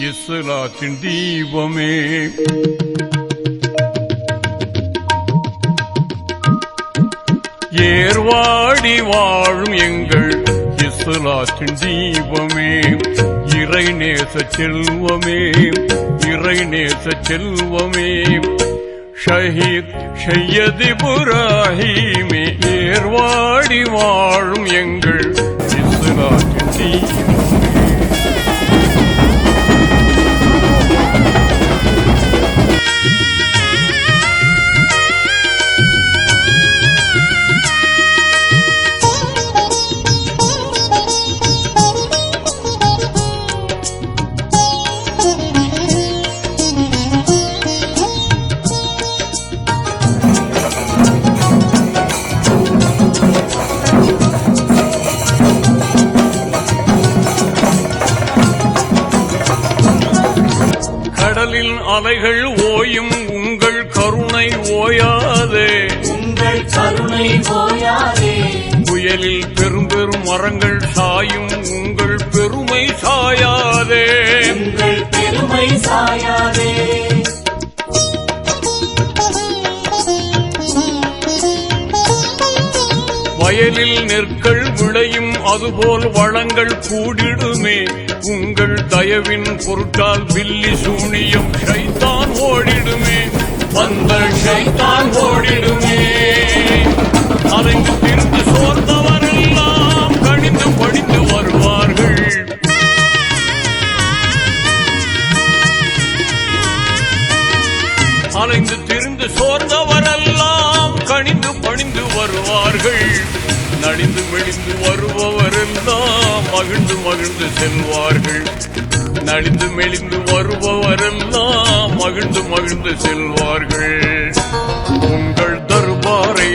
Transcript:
இஸ்லாத்தின் தீபமே. ஏர்வாடி வாழும் எங்கள் இஸ்லாத்தின் தீபமே, இறைநேச செல்வமே, இறைநேச செல்வமே, ஷஹீத் சையத் இப்ராஹீமே. ஏர்வாடி வாழும் எங்கள் இஸ்லாத்தின் தீபமே. கடலின் அலைகள் ஓயும் உங்கள் கருணை ஓயாதே, உங்கள் கருணை ஓயாதே. புயலில் பெரும் பெரும் மரங்கள் சாயும் உங்கள் பெருமை சாயாதே, உங்கள் பெருமை சாயாதே. வயலில் நெற்கள் விளையும் அதுபோல் வளங்கள் கூடிடுமே, உங்கள் தயவின் பொருட்டால் பில்லி சூனியம் ஷைத்தான் ஓடிடுமே, வந்த ஷைத்தான் ஓடிடுமே. அலைந்து திரிந்து சோர்ந்தவரெல்லாம் கணிந்து படித்து வருவார்கள், அலைந்து திரிந்து சோர்ந்தவரெல்லாம் கணிந்து பணிந்து வருவார்கள். நடிந்து மெலிந்து வருபவரெல்லாம் மகிழ்ந்து மகிழ்ந்து செல்வார்கள், நடிந்து மெலிந்து வருபவரெல்லாம் மகிழ்ந்து மகிழ்ந்து செல்வார்கள். உங்கள் தர்பாரை